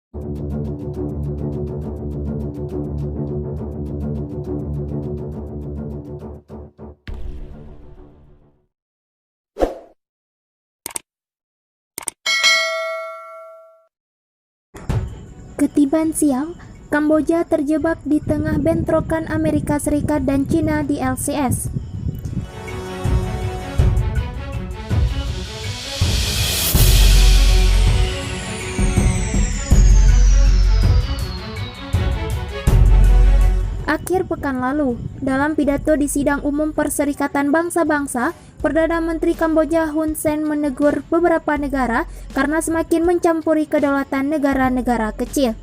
Ketiban sial, Kamboja terjebak di tengah bentrokan Amerika Serikat dan China di LCS. Akhir pekan lalu, dalam pidato di Sidang Umum Perserikatan Bangsa-Bangsa, Perdana Menteri Kamboja Hun Sen menegur beberapa negara karena semakin mencampuri kedaulatan negara-negara kecil.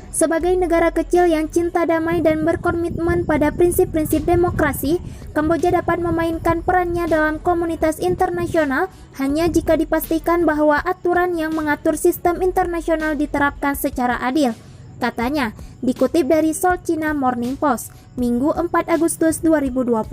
Sebagai negara kecil yang cinta damai dan berkomitmen pada prinsip-prinsip demokrasi, Kamboja dapat memainkan perannya dalam komunitas internasional hanya jika dipastikan bahwa aturan yang mengatur sistem internasional diterapkan secara adil, katanya, dikutip dari South China Morning Post, Minggu 4 Agustus 2020.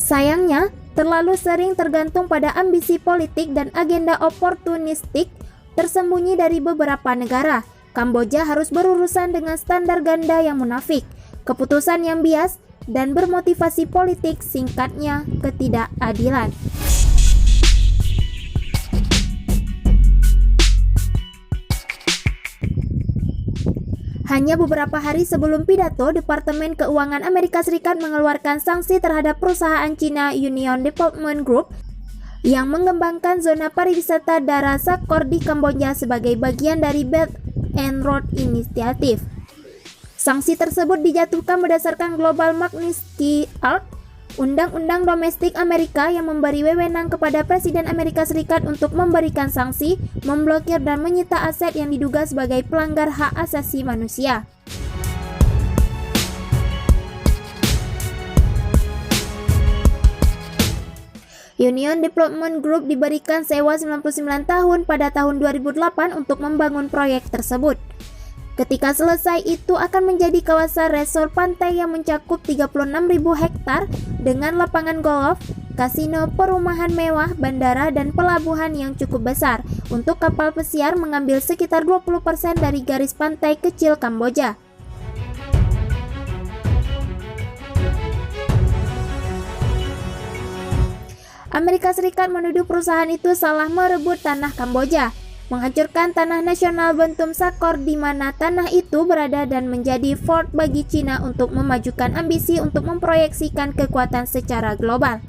Sayangnya, terlalu sering tergantung pada ambisi politik dan agenda oportunistik tersembunyi dari beberapa negara. Kamboja harus berurusan dengan standar ganda yang munafik, keputusan yang bias, dan bermotivasi politik, singkatnya ketidakadilan. Hanya beberapa hari sebelum pidato, Departemen Keuangan Amerika Serikat mengeluarkan sanksi terhadap perusahaan China Union Development Group yang mengembangkan zona pariwisata Dara Sakor di Kamboja sebagai bagian dari Belt and Road Initiative. Sanksi tersebut dijatuhkan berdasarkan Global Magnitsky Act, Undang-Undang Domestik Amerika yang memberi wewenang kepada Presiden Amerika Serikat untuk memberikan sanksi, memblokir dan menyita aset yang diduga sebagai pelanggar hak asasi manusia. Union Development Group diberikan sewa 99 tahun pada tahun 2008 untuk membangun proyek tersebut. Ketika selesai, itu akan menjadi kawasan resort pantai yang mencakup 36.000 hektar dengan lapangan golf, kasino, perumahan mewah, bandara, dan pelabuhan yang cukup besar untuk kapal pesiar mengambil sekitar 20% dari garis pantai kecil Kamboja. Amerika Serikat menuduh perusahaan itu salah merebut tanah Kamboja, menghancurkan tanah nasional Bentum Sakor di mana tanah itu berada dan menjadi fort bagi China untuk memajukan ambisi untuk memproyeksikan kekuatan secara global.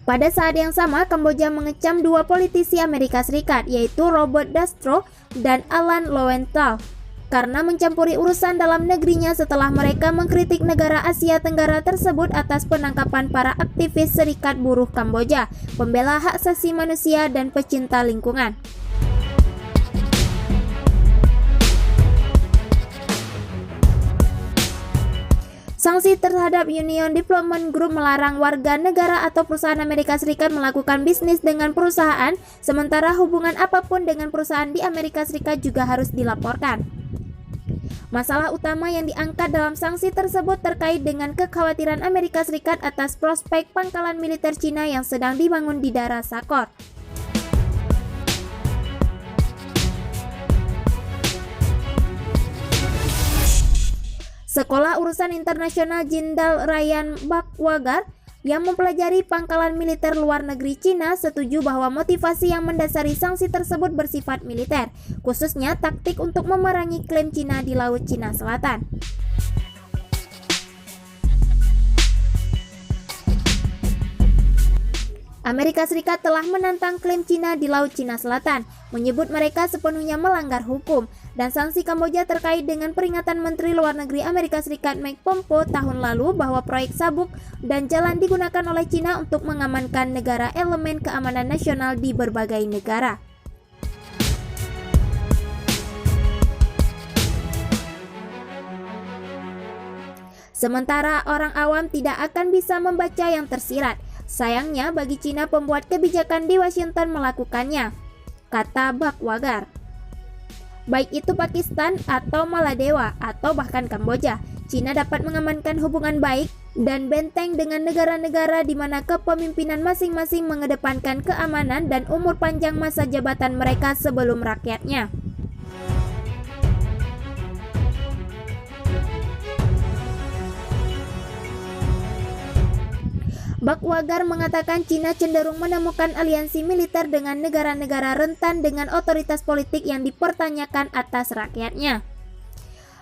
Pada saat yang sama, Kamboja mengecam dua politisi Amerika Serikat, yaitu Robert Dastro dan Alan Lowenthal, karena mencampuri urusan dalam negerinya setelah mereka mengkritik negara Asia Tenggara tersebut atas penangkapan para aktivis Serikat Buruh Kamboja, pembela hak asasi manusia, dan pecinta lingkungan. Sanksi terhadap Union Development Group melarang warga negara atau perusahaan Amerika Serikat melakukan bisnis dengan perusahaan, sementara hubungan apapun dengan perusahaan di Amerika Serikat juga harus dilaporkan. Masalah utama yang diangkat dalam sanksi tersebut terkait dengan kekhawatiran Amerika Serikat atas prospek pangkalan militer Cina yang sedang dibangun di Dara Sakor. Sekolah Urusan Internasional Jindal Ryan Bakwagar yang mempelajari pangkalan militer luar negeri Cina setuju bahwa motivasi yang mendasari sanksi tersebut bersifat militer, khususnya taktik untuk memerangi klaim Cina di Laut Cina Selatan. Amerika Serikat telah menantang klaim Cina di Laut Cina Selatan, menyebut mereka sepenuhnya melanggar hukum, dan sanksi Kamboja terkait dengan peringatan Menteri Luar Negeri Amerika Serikat Mike Pompeo tahun lalu bahwa proyek sabuk dan jalan digunakan oleh Cina untuk mengamankan negara elemen keamanan nasional di berbagai negara. Sementara orang awam tidak akan bisa membaca yang tersirat. Sayangnya bagi Cina pembuat kebijakan di Washington melakukannya, kata Bakwagar. Baik itu Pakistan atau Maladewa atau bahkan Kamboja, Cina dapat mengamankan hubungan baik dan benteng dengan negara-negara di mana kepemimpinan masing-masing mengedepankan keamanan dan umur panjang masa jabatan mereka sebelum rakyatnya. Bakwagar mengatakan Cina cenderung menemukan aliansi militer dengan negara-negara rentan dengan otoritas politik yang dipertanyakan atas rakyatnya.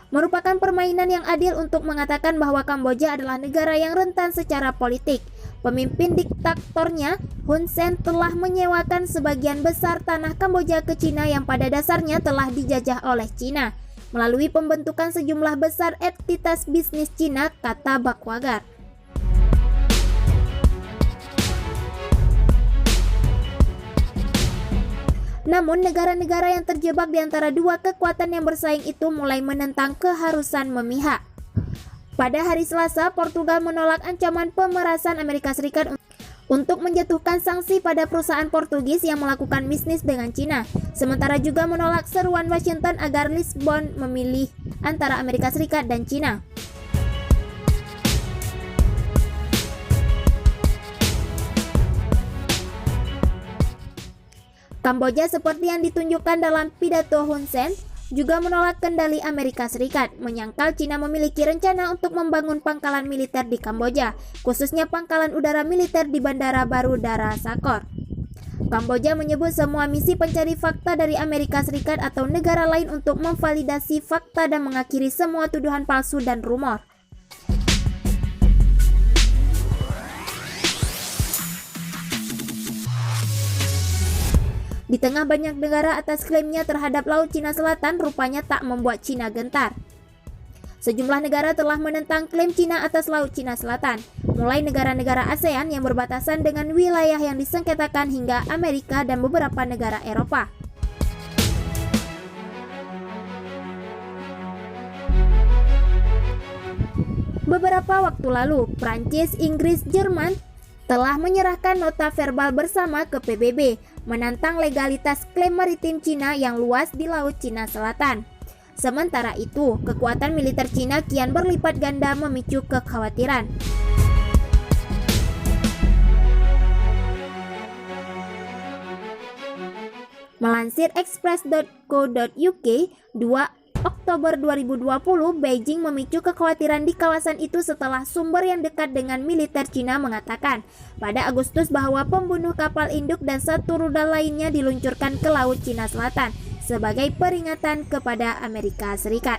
Merupakan permainan yang adil untuk mengatakan bahwa Kamboja adalah negara yang rentan secara politik. Pemimpin diktatornya, Hun Sen, telah menyewakan sebagian besar tanah Kamboja ke Cina yang pada dasarnya telah dijajah oleh Cina, melalui pembentukan sejumlah besar entitas bisnis Cina, kata Bakwagar. Namun, negara-negara yang terjebak di antara dua kekuatan yang bersaing itu mulai menentang keharusan memihak. Pada hari Selasa, Portugal menolak ancaman pemerasan Amerika Serikat untuk menjatuhkan sanksi pada perusahaan Portugis yang melakukan bisnis dengan Cina, sementara juga menolak seruan Washington agar Lisbon memilih antara Amerika Serikat dan Cina. Kamboja, seperti yang ditunjukkan dalam pidato Hun Sen, juga menolak kendali Amerika Serikat, menyangkal Cina memiliki rencana untuk membangun pangkalan militer di Kamboja, khususnya pangkalan udara militer di Bandara Baru Dara Sakor. Kamboja menyebut semua misi pencari fakta dari Amerika Serikat atau negara lain untuk memvalidasi fakta dan mengakhiri semua tuduhan palsu dan rumor. Di tengah banyak negara atas klaimnya terhadap Laut Cina Selatan rupanya tak membuat Cina gentar. Sejumlah negara telah menentang klaim Cina atas Laut Cina Selatan, mulai negara-negara ASEAN yang berbatasan dengan wilayah yang disengketakan hingga Amerika dan beberapa negara Eropa. Beberapa waktu lalu, Prancis, Inggris, Jerman telah menyerahkan nota verbal bersama ke PBB, menantang legalitas klaim maritim Cina yang luas di Laut Cina Selatan. Sementara itu, kekuatan militer Cina kian berlipat ganda memicu kekhawatiran. Melansir express.co.uk, 2 Oktober 2020, Beijing memicu kekhawatiran di kawasan itu setelah sumber yang dekat dengan militer Cina mengatakan pada Agustus bahwa pembunuh kapal induk dan satu rudal lainnya diluncurkan ke Laut Cina Selatan sebagai peringatan kepada Amerika Serikat.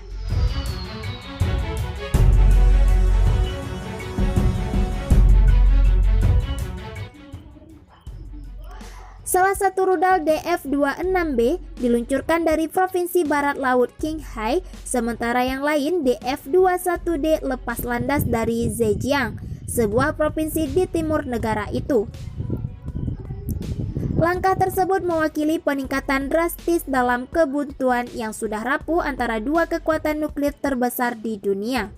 Salah satu rudal DF-26B diluncurkan dari Provinsi Barat Laut Qinghai, sementara yang lain DF-21D lepas landas dari Zhejiang, sebuah provinsi di timur negara itu. Langkah tersebut mewakili peningkatan drastis dalam kebuntuan yang sudah rapuh antara dua kekuatan nuklir terbesar di dunia.